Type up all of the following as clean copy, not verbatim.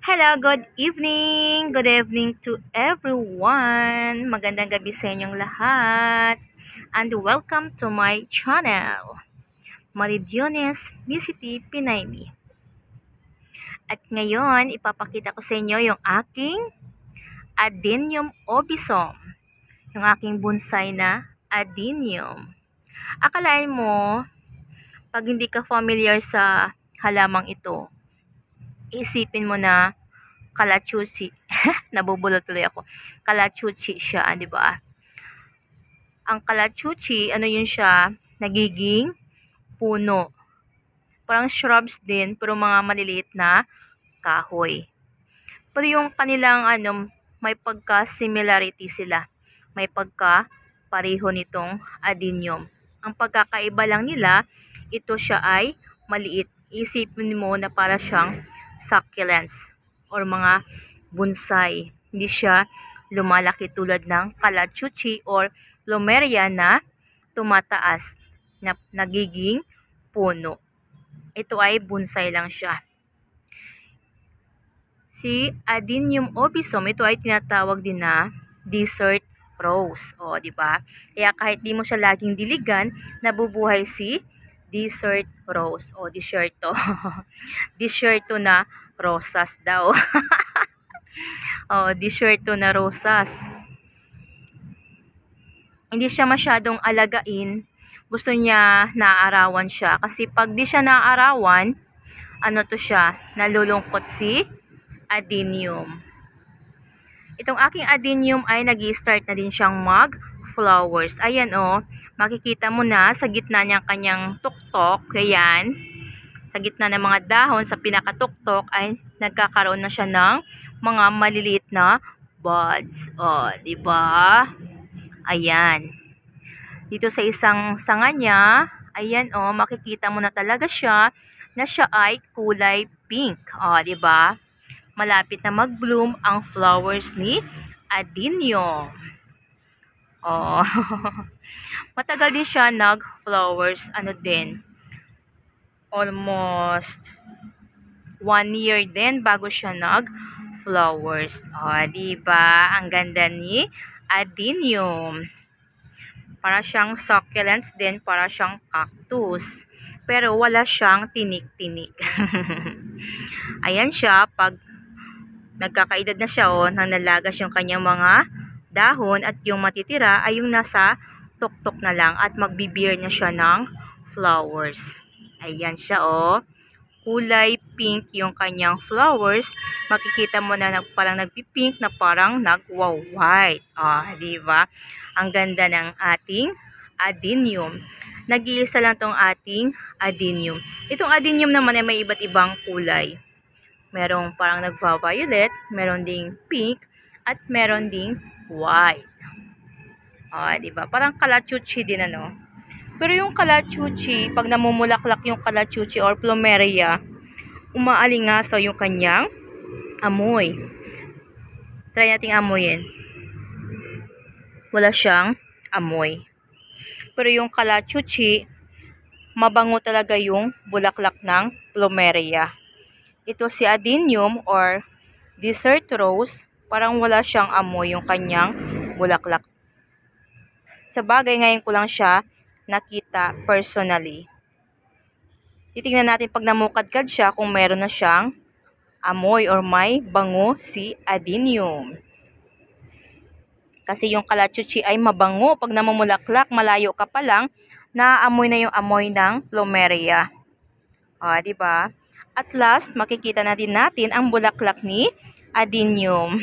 Hello, good evening! Good evening to everyone! Magandang gabi sa inyong lahat! And welcome to my channel, Maridiones Misity Pinaymi. At ngayon, ipapakita ko sa inyo yung aking Adenium obisum. Yung aking bonsai na Adenium. Akalain mo, pag hindi ka familiar sa halamang ito, isipin mo na kalachuchi. Nabubulol tuloy ako. Kalachuchi siya, di ba? Ang kalachuchi, ano yun siya? Nagiging puno. Parang shrubs din, pero mga maliliit na kahoy. Pero yung kanilang may pagka-similarity sila. May pagka-pareho nitong adenium. Ang pagkakaiba lang nila, ito siya ay maliit. Isipin mo na para siyang succulents or mga bonsai. Hindi siya lumalaki tulad ng kalachuchi or plumeria na tumataas na nagiging puno. Ito ay bonsai lang siya. Si Adenium obisum, ito ay tinatawag din na desert rose. O, di ba? Kaya kahit di mo siya laging diligan, nabubuhay si desert rose. O, desierto. Desierto na rosas daw. O, desierto na rosas. Hindi siya masyadong alagain. Gusto niya naaarawan siya. Kasi pag di siya naaarawan, ano to siya? Nalulungkot si Adenium. Itong aking Adenium ay nag-i-start na din siyang mag-flowers. Ayan o, makikita mo na sa gitna niyang kanyang tuktok. Ayan. Sa gitna ng mga dahon, sa pinakatuktok ay nagkakaroon na siya ng mga maliliit na buds. O, di ba? Ayan. Dito sa isang sanga niya, ayan o, makikita mo na talaga siya na siya ay kulay pink. O, di ba? Malapit na mag-bloom ang flowers ni Adenium. Oh. Matagal din siya nag-flowers. Ano din? Almost 1 year din bago siya nag-flowers. Oh, diba? Ang ganda ni Adenium. Para siyang succulents din, para siyang cactus. Pero wala siyang tinik-tinik. Ayan siya, pag nagkakaedad na siya, nalagas yung kanyang mga dahon at yung matitira ay yung nasa tuktok na lang at magbibear na siya ng flowers. Ayan siya kulay pink yung kanyang flowers. Makikita mo na parang nagpipink na parang nagwa-white. Diba? Ang ganda ng ating Adenium. Nag-iisa lang tong ating Adenium. Itong Adenium naman ay may iba't ibang kulay. Merong parang nagva-violet, meron ding pink, at meron ding white. Diba? Parang kalachuchi din Pero yung kalachuchi, pag namumulaklak yung kalachuchi or plumeria, umaalingasaw yung kanyang amoy. Try nating amoyin. Wala siyang amoy. Pero yung kalachuchi, mabango talaga yung bulaklak ng plumeria. Ito si Adenium or desert rose, parang wala siyang amoy yung kanyang bulaklak. Sa bagay, ngayon ko lang siya nakita personally. Titingnan natin pag namukadkad siya kung meron na siyang amoy or may bango si Adenium. Kasi yung kalachuchi ay mabango. Pag namumulaklak, malayo ka pa lang, naaamoy na yung amoy ng plumeria. Diba? At last, makikita na din natin ang bulaklak ni Adenium.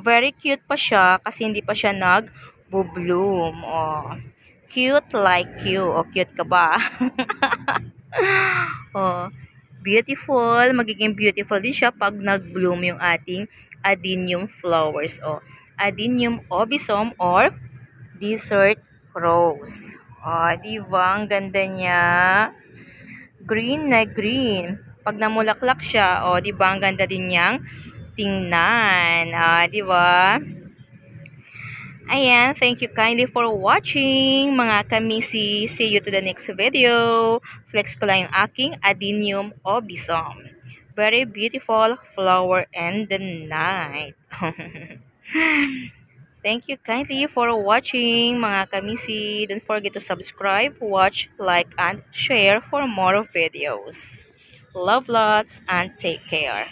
Very cute pa siya kasi hindi pa siya nag-bloom. Cute like you. Cute ka ba? Beautiful. Magiging beautiful din siya pag nag-bloom yung ating Adenium flowers. Adenium obisum or desert rose. Diba? Ang ganda niya. Green na green. Pag namulaklak siya, diba, ang ganda din niyang tingnan. Diba? Ayan, thank you kindly for watching, mga kamisi. See you to the next video. Flex ko lang yung aking Adenium obisum. very beautiful flower in the night. Thank you kindly for watching mga kamisi. Don't forget to subscribe, watch, like, and share for more videos. Love lots and take care.